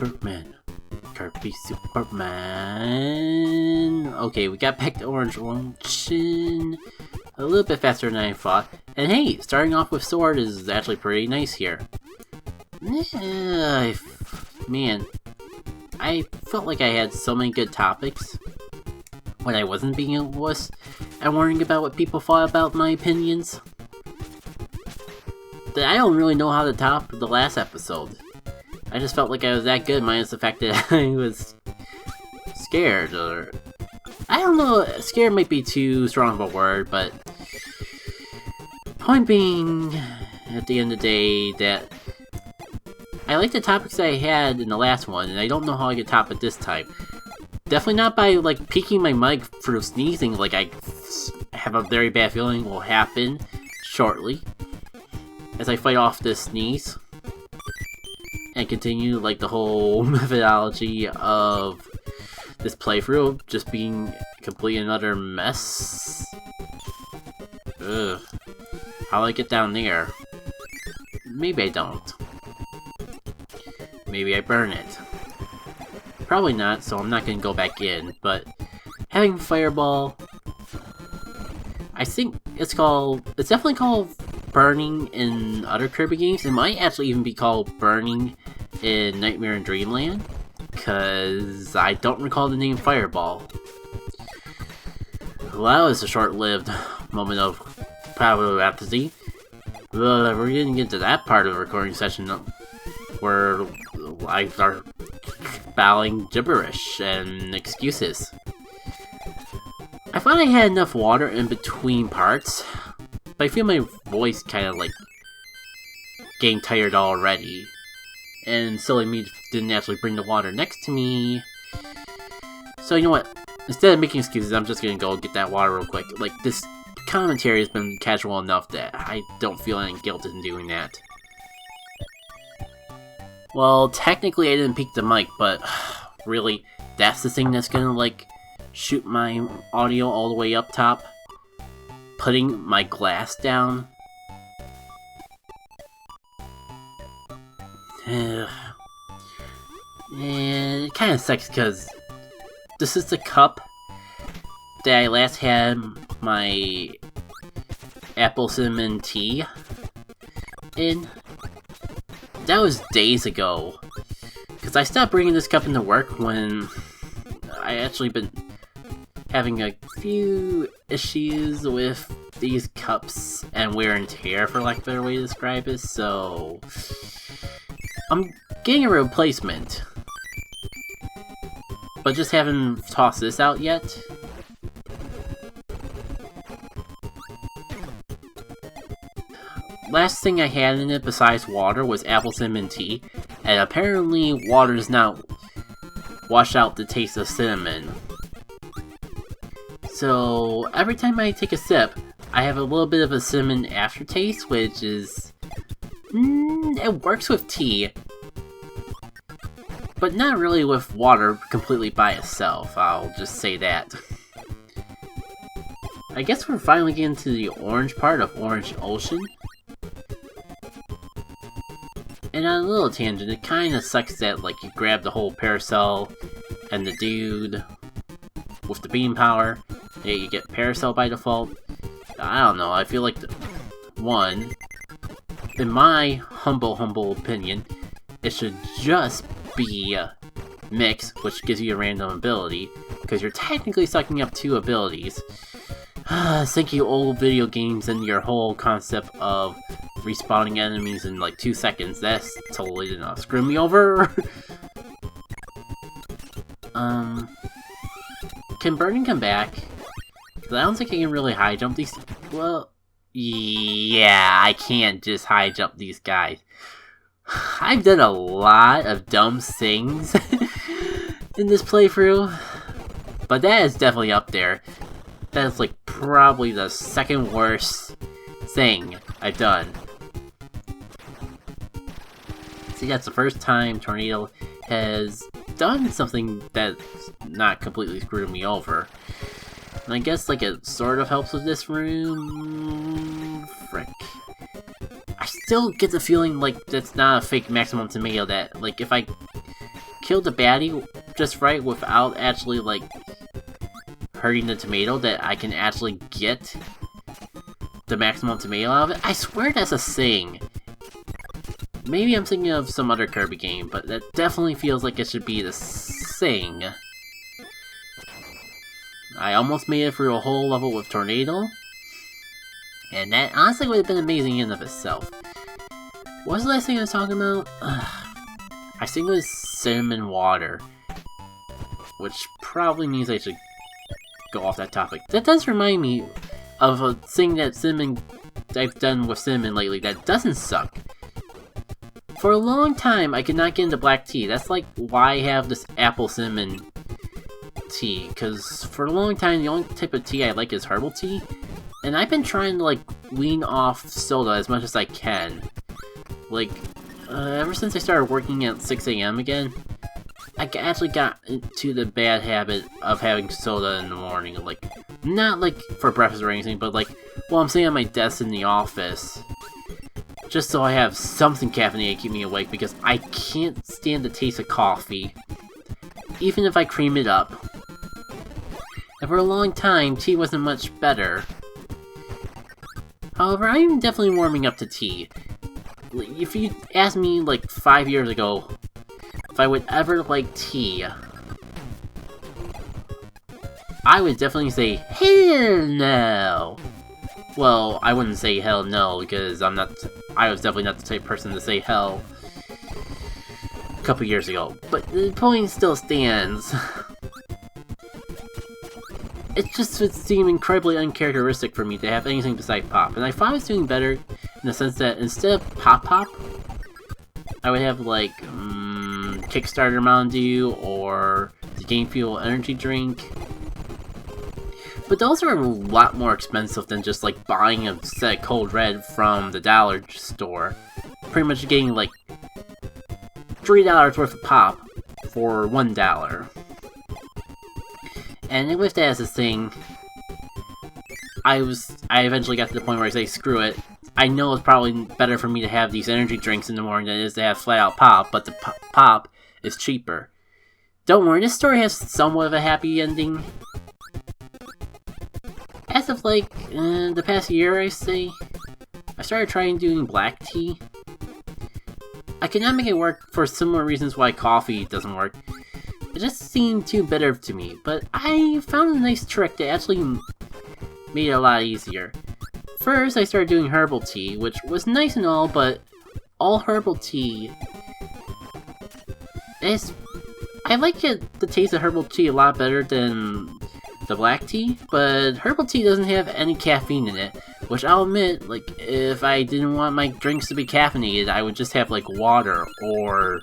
Superman. Kirby Superman. Okay, we got back to Orange Luncheon a little bit faster than I thought. And hey, starting off with Sword is actually pretty nice here. Man, I felt like I had so many good topics when I wasn't being a wuss and worrying about what people thought about my opinions. That I don't really know how to top the last episode. I just felt like I was that good, minus the fact that I was scared, or... I don't know, scared might be too strong of a word, but... Point being, at the end of the day, that... I like the topics I had in the last one, and I don't know how I could top it this time. Definitely not by, like, peeking my mic for sneezing, like I have a very bad feeling will happen shortly. As I fight off this sneeze. And continue, like, the whole methodology of this playthrough just being complete another mess. Ugh. How do I get down there? Maybe I don't. Maybe I burn it. Probably not, so I'm not gonna go back in, but having Fireball, I think it's definitely called burning in other Kirby games. It might actually even be called burning in Nightmare and Dreamland, because I don't recall the name Fireball. Well, that was a short-lived moment of power apathy. Well, we're getting into that part of the recording session where I start spouting gibberish and excuses. I thought I had enough water in between parts, but I feel my voice kind of like getting tired already. And silly me didn't actually bring the water next to me. So you know what? Instead of making excuses, I'm just gonna go get that water real quick. Like, this commentary has been casual enough that I don't feel any guilt in doing that. Well, technically I didn't peek the mic, but really, that's the thing that's gonna, like, shoot my audio all the way up top? Putting my glass down? And it kind of sucks because this is the cup that I last had my apple cinnamon tea in. That was days ago, because I stopped bringing this cup into work when I actually been having a few issues with these cups and wear and tear, for lack of a better way to describe it, so I'm getting a replacement, but just haven't tossed this out yet. Last thing I had in it besides water was apple cinnamon tea, and apparently water does not wash out the taste of cinnamon. So every time I take a sip, I have a little bit of a cinnamon aftertaste, which is... it works with tea, but not really with water completely by itself, I'll just say that. I guess we're finally getting to the orange part of Orange Ocean. And on a little tangent, it kinda sucks that, like, you grab the whole Paracel and the dude with the beam power, yeah, you get Paracel by default. I don't know, I feel like, one, in my humble opinion, it should just be Mix, which gives you a random ability, because you're technically sucking up 2 abilities. Thank you, old video games, and your whole concept of respawning enemies in like 2 seconds. That's totally did not screw me over. Can burning come back? Because I don't think I can really high jump these. Well, yeah, I can't just high jump these guys. I've done a lot of dumb things in this playthrough, but that is definitely up there. That is like probably the second worst thing I've done. See, that's the first time Tornado has done something that's not completely screwed me over. And I guess like it sort of helps with this room. Frick. I still get the feeling like that's not a fake maximum tomato, that like if I kill the baddie just right without actually, like, hurting the tomato, that I can actually get the maximum tomato out of it. I swear that's a thing. Maybe I'm thinking of some other Kirby game, but that definitely feels like it should be the thing. I almost made it through a whole level with Tornado, and that honestly would have been amazing in and of itself. What was the last thing I was talking about? I think it was cinnamon water, which probably means I should go off that topic. That does remind me of a thing that I've done with cinnamon lately that doesn't suck. For a long time, I could not get into black tea. That's like why I have this apple cinnamon tea, because for a long time, the only type of tea I like is herbal tea, and I've been trying to, like, wean off soda as much as I can. Like, ever since I started working at 6 AM again, I actually got into the bad habit of having soda in the morning. Like, not like for breakfast or anything, but like while I'm sitting at my desk in the office, just so I have something caffeinated to keep me awake, because I can't stand the taste of coffee, even if I cream it up. And for a long time, tea wasn't much better. However, I'm definitely warming up to tea. If you asked me like 5 years ago if I would ever like tea, I would definitely say hell no. Well, I wouldn't say hell no, because I was definitely not the type of person to say hell a couple years ago. But the point still stands. It just would seem incredibly uncharacteristic for me to have anything besides Pop. And I thought I was doing better in the sense that instead of Pop, I would have like Kickstarter Mountain Dew or the Game Fuel energy drink. But those are a lot more expensive than just like buying a set of Cold Red from the dollar store. Pretty much getting like $3 worth of Pop for $1. And with that as a thing, I eventually got to the point where I say, screw it. I know it's probably better for me to have these energy drinks in the morning than it is to have flat out Pop, but the Pop is cheaper. Don't worry, this story has somewhat of a happy ending. As of like, the past year, I say, I started trying doing black tea. I could not make it work for similar reasons why coffee doesn't work. It just seemed too bitter to me, but I found a nice trick that actually made it a lot easier. First, I started doing herbal tea, which was nice and all, but all herbal tea is... I like the taste of herbal tea a lot better than the black tea, but herbal tea doesn't have any caffeine in it, which I'll admit, like, if I didn't want my drinks to be caffeinated, I would just have, like, water, or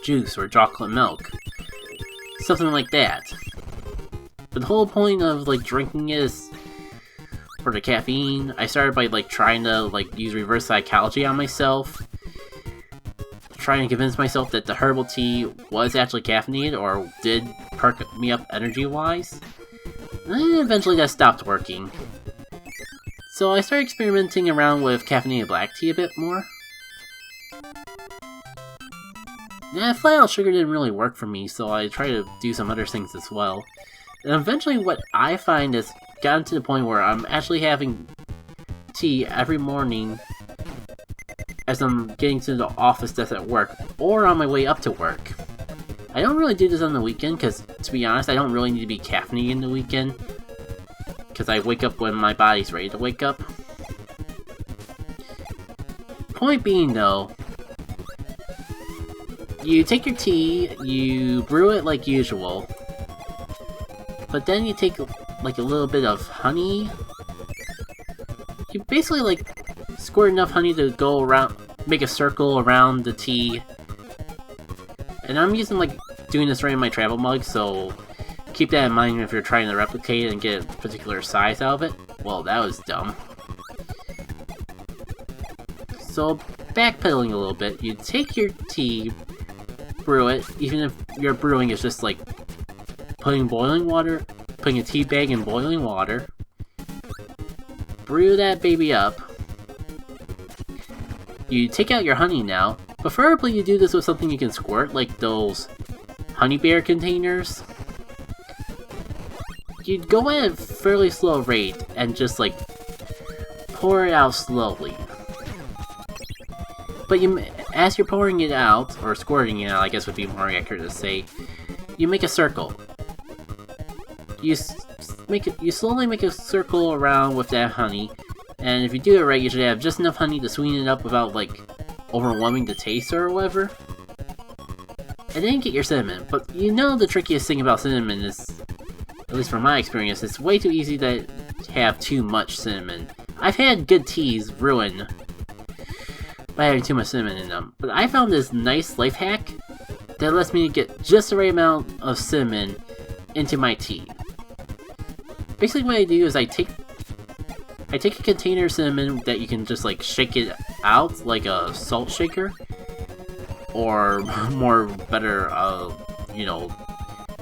juice, or chocolate milk. Something like that. But the whole point of, like, drinking it is for the caffeine. I started by, like, trying to, like, use reverse psychology on myself, trying to convince myself that the herbal tea was actually caffeinated, or did perk me up energy-wise. And eventually that stopped working. So I started experimenting around with caffeinated black tea a bit more. Yeah, flat out sugar didn't really work for me, so I tried to do some other things as well. And eventually what I find is gotten to the point where I'm actually having tea every morning as I'm getting to the office desk at work, or on my way up to work. I don't really do this on the weekend, because, to be honest, I don't really need to be caffeinated in the weekend, because I wake up when my body's ready to wake up. Point being, though, you take your tea, you brew it like usual, but then you take, like, a little bit of honey. You basically, like, squirt enough honey to go around, make a circle around the tea. And I'm using, like, doing this right in my travel mug, so keep that in mind if you're trying to replicate it and get a particular size out of it. Well, that was dumb. So, backpedaling a little bit, you take your tea, brew it, even if your brewing is just, like, putting a tea bag in boiling water, brew that baby up. You take out your honey now, Preferably you do this with something you can squirt, like those honey bear containers. You'd go at a fairly slow rate and just like pour it out slowly. But as you're pouring it out, or squirting it out, I guess would be more accurate to say, you make a circle. You slowly make a circle around with that honey, and if you do it right, you should have just enough honey to sweeten it up without like overwhelming the taste or whatever. And then get your cinnamon. But you know the trickiest thing about cinnamon is, at least from my experience, it's way too easy to have too much cinnamon. I've had good teas ruined by having too much cinnamon in them, but I found this nice life hack that lets me get just the right amount of cinnamon into my tea. Basically what I do is I take a container of cinnamon that you can just like shake it out like a salt shaker, or better, you know,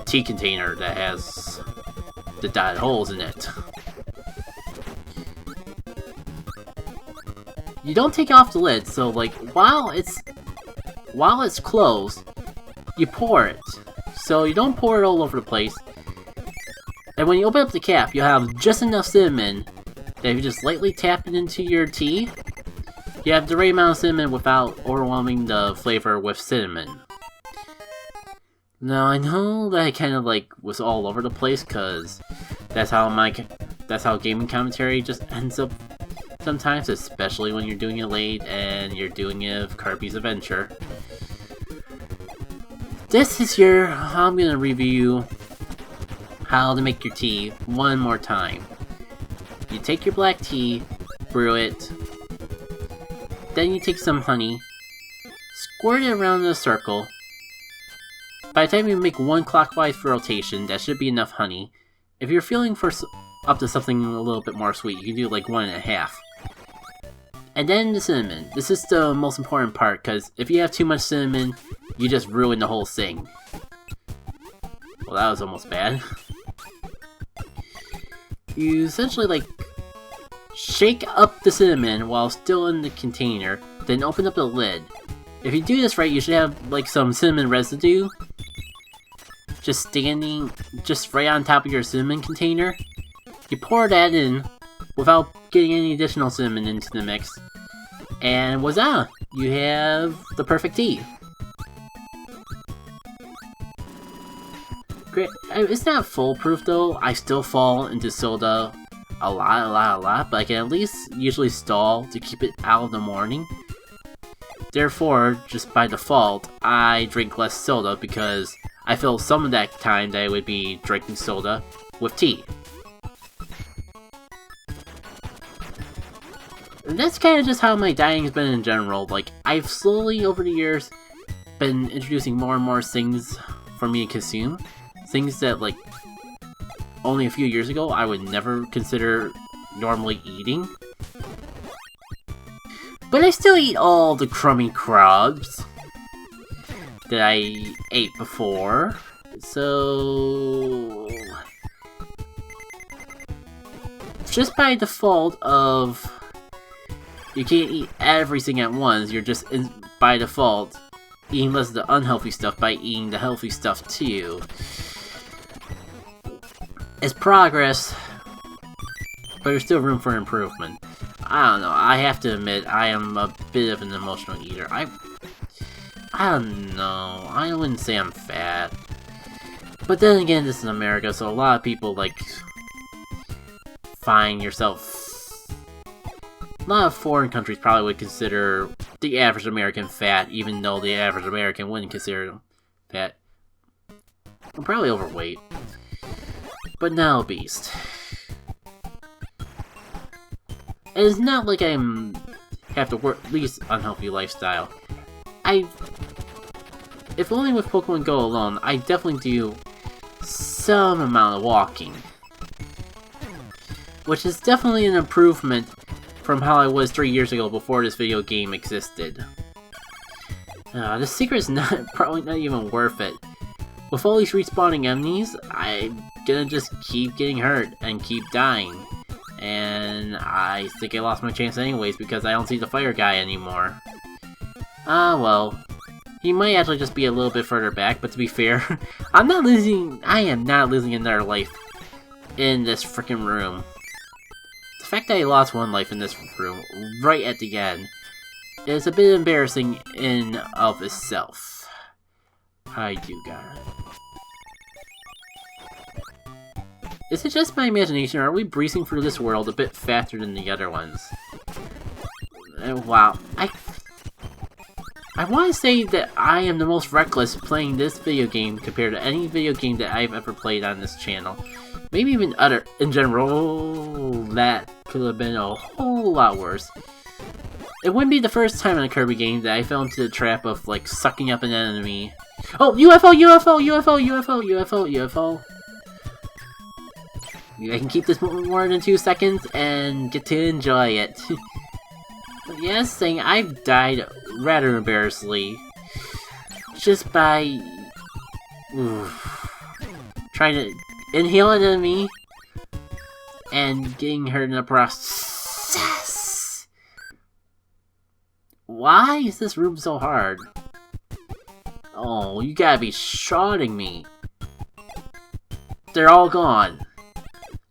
tea container that has the dotted holes in it. You don't take off the lid, so like while it's closed, you pour it. So you don't pour it all over the place. And when you open up the cap, you'll have just enough cinnamon that if you just lightly tap it into your tea, you have the right amount of cinnamon without overwhelming the flavor with cinnamon. Now I know that I kind of like was all over the place, cause that's how gaming commentary just ends up sometimes, especially when you're doing it late and you're doing it with Kirby's Adventure. This is how I'm gonna review how to make your tea one more time. You take your black tea, brew it, then you take some honey, squirt it around in a circle. By the time you make one clockwise rotation, that should be enough honey. If you're feeling up to something a little bit more sweet, you can do like 1.5. And then the cinnamon. This is the most important part, because if you have too much cinnamon, you just ruin the whole thing. Well, that was almost bad. You essentially like shake up the cinnamon while still in the container, then open up the lid. If you do this right, you should have like some cinnamon residue just standing just right on top of your cinnamon container. You pour that in without getting any additional cinnamon into the mix, and voila! You have the perfect tea. Great. It's not foolproof though. I still fall into soda a lot, but I can at least usually stall to keep it out of the morning. Therefore, just by default, I drink less soda because I feel some of that time that I would be drinking soda with tea. And that's kind of just how my dieting has been in general. Like, I've slowly, over the years, been introducing more and more things for me to consume. Things that, like, only a few years ago I would never consider normally eating. But I still eat all the crummy crumbs that I ate before. So just by default of you can't eat everything at once, you're just by default eating less of the unhealthy stuff by eating the healthy stuff too. It's progress, but there's still room for improvement. I don't know, I have to admit, I am a bit of an emotional eater. I don't know, I wouldn't say I'm fat. But then again, this is America, so a lot of people, like, find yourself... A lot of foreign countries probably would consider the average American fat, even though the average American wouldn't consider them fat. I'm probably overweight, but not obese. And it's not like I have to work least unhealthy lifestyle. If only with Pokemon Go alone, I definitely do some amount of walking, which is definitely an improvement from how I was 3 years ago before this video game existed. The secret's probably not even worth it. With all these respawning enemies, I'm gonna just keep getting hurt and keep dying. And I think I lost my chance anyways because I don't see the fire guy anymore. Ah, well. He might actually just be a little bit further back, but to be fair, I am not losing another life in this freaking room. The fact that I lost one life in this room right at the end is a bit embarrassing in of itself. I do got it. Is it just my imagination, or are we breezing through this world a bit faster than the other ones? Wow, I want to say that I am the most reckless playing this video game compared to any video game that I've ever played on this channel. Maybe even other, in general, that could have been a whole lot worse. It wouldn't be the first time in a Kirby game that I fell into the trap of, like, sucking up an enemy. Oh, UFO, UFO, UFO, UFO, UFO, UFO. Maybe I can keep this more than 2 seconds and get to enjoy it. But yes, saying I've died rather embarrassingly just by trying to inhale an enemy and getting hurt in the process. Why is this room so hard? Oh, you gotta be shotting me. They're all gone.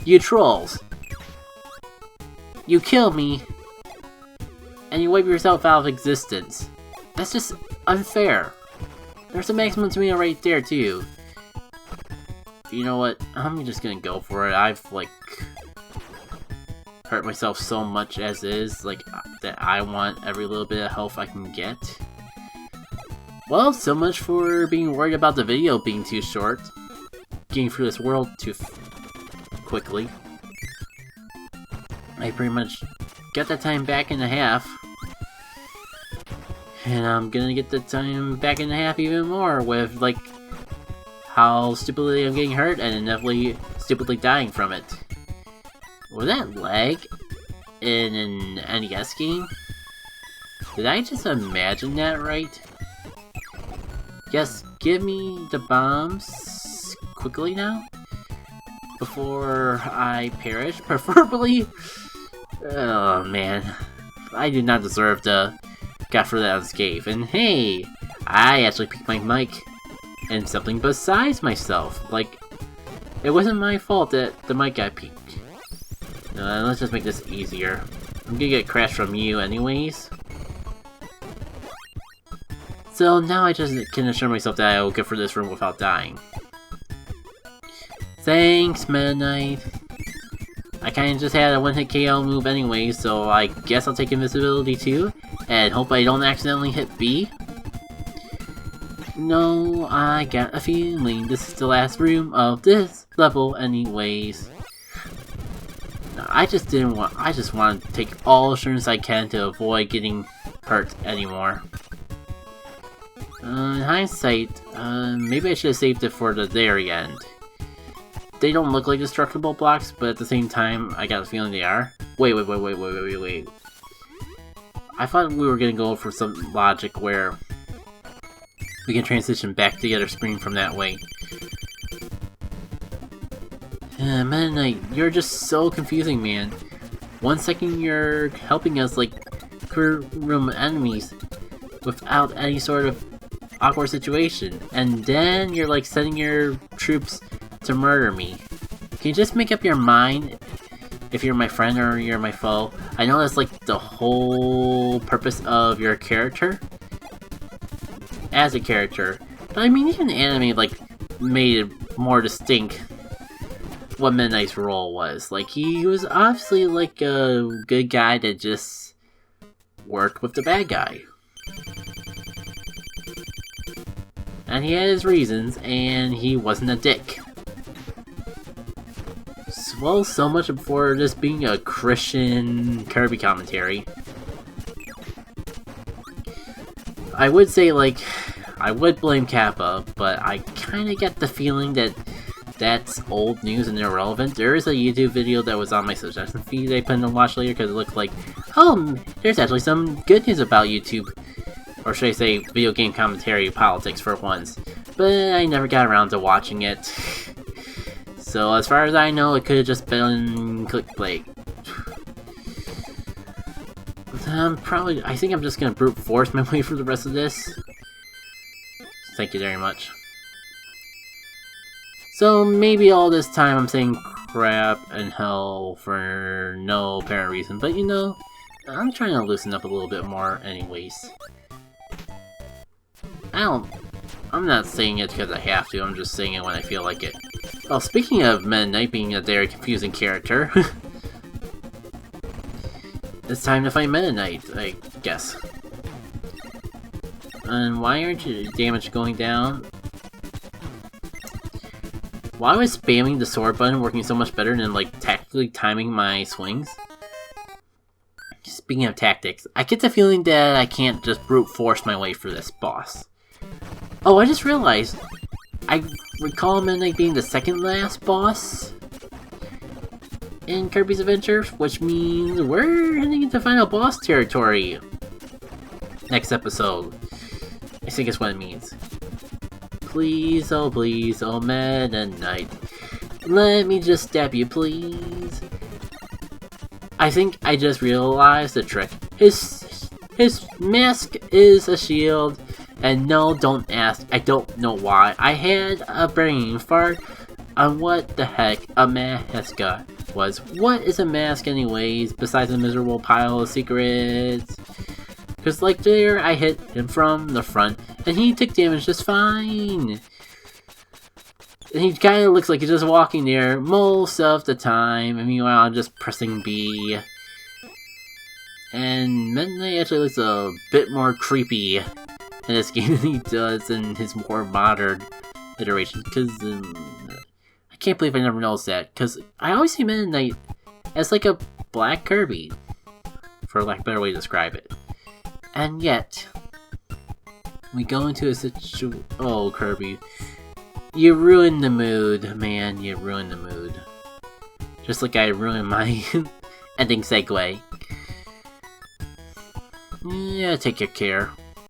You trolls. You kill me, and you wipe yourself out of existence. That's just unfair. There's a maximum tomato right there, too. You know what? I'm just gonna go for it. I've, like, hurt myself so much as is, like, that I want every little bit of health I can get. Well, so much for being worried about the video being too short. Getting through this world too quickly. I pretty much got that time back in a half. And I'm gonna get the time back in a half even more with, like, how stupidly I'm getting hurt and inevitably stupidly dying from it. Was that lag in an NES game? Did I just imagine that right? Yes, give me the bombs quickly now, before I perish, preferably. Oh man, I do not deserve to get through that unscathed. And hey, I actually picked my mic and something besides myself. Like, it wasn't my fault that the mic got peaked. Let's just make this easier. I'm gonna get crashed from you anyways. So now I just can assure myself that I will get through this room without dying. Thanks, Meta Knight. I kinda just had a one-hit KO move anyway, so I guess I'll take invisibility too, and hope I don't accidentally hit B. No, I got a feeling this is the last room of this level anyways. I just want to take all assurance I can to avoid getting hurt anymore. In hindsight, maybe I should have saved it for the very end. They don't look like destructible blocks, but at the same time, I got a feeling they are. Wait. I thought we were gonna go for some logic where we can transition back to the other screen from that way. Meta Knight, you're just so confusing, man. 1 second you're helping us like clear room enemies without any sort of awkward situation, and then you're like sending your troops to murder me. Can you just make up your mind if you're my friend or you're my foe? I know that's like the whole purpose of your character as a character, but I mean even the anime like made it more distinct what Midnight's role was. Like, he was obviously like a good guy that just worked with the bad guy. And he had his reasons, and he wasn't a dick. Well, so much for this being a Christian Kirby commentary. I would say, like, I would blame Kappa, but I kinda get the feeling that that's old news and irrelevant. There is a YouTube video that was on my suggestion feed I plan to watch later because it looked like, oh, there's actually some good news about YouTube. Or should I say, video game commentary politics for once. But I never got around to watching it. So as far as I know, it could have just been clickbait. I think I'm just gonna brute force my way through the rest of this. Thank you very much. So maybe all this time I'm saying crap and hell for no apparent reason, but you know, I'm trying to loosen up a little bit more anyways. I'm not saying it because I have to, I'm just saying it when I feel like it. Well, speaking of Meta Knight being a very confusing character, it's time to fight Meta Knight, I guess. And why aren't your damage going down? Why was spamming the sword button working so much better than like tactically timing my swings? Speaking of tactics, I get the feeling that I can't just brute force my way through this boss. Oh, I just realized, I recall Meta Knight being the second last boss in Kirby's Adventure, which means we're heading into final boss territory next episode. I think that's what it means. Please, oh Meta Knight, let me just stab you, please. I think I just realized the trick. His mask is a shield. And no, don't ask, I don't know why. I had a brain fart on what the heck a mask was. What is a mask anyways, besides a miserable pile of secrets? Cause like there, I hit him from the front, and he took damage just fine. And he kinda looks like he's just walking there most of the time, and meanwhile I'm just pressing B. And Meta Knight actually looks a bit more creepy in this game than he does in his more modern iteration, because I can't believe I never noticed that, because I always see Meta Knight as like a black Kirby, for lack of a better way to describe it. And yet, we go into a situation. Oh, Kirby. You ruined the mood, man, you ruined the mood. Just like I ruined my ending segue. Yeah, take your care.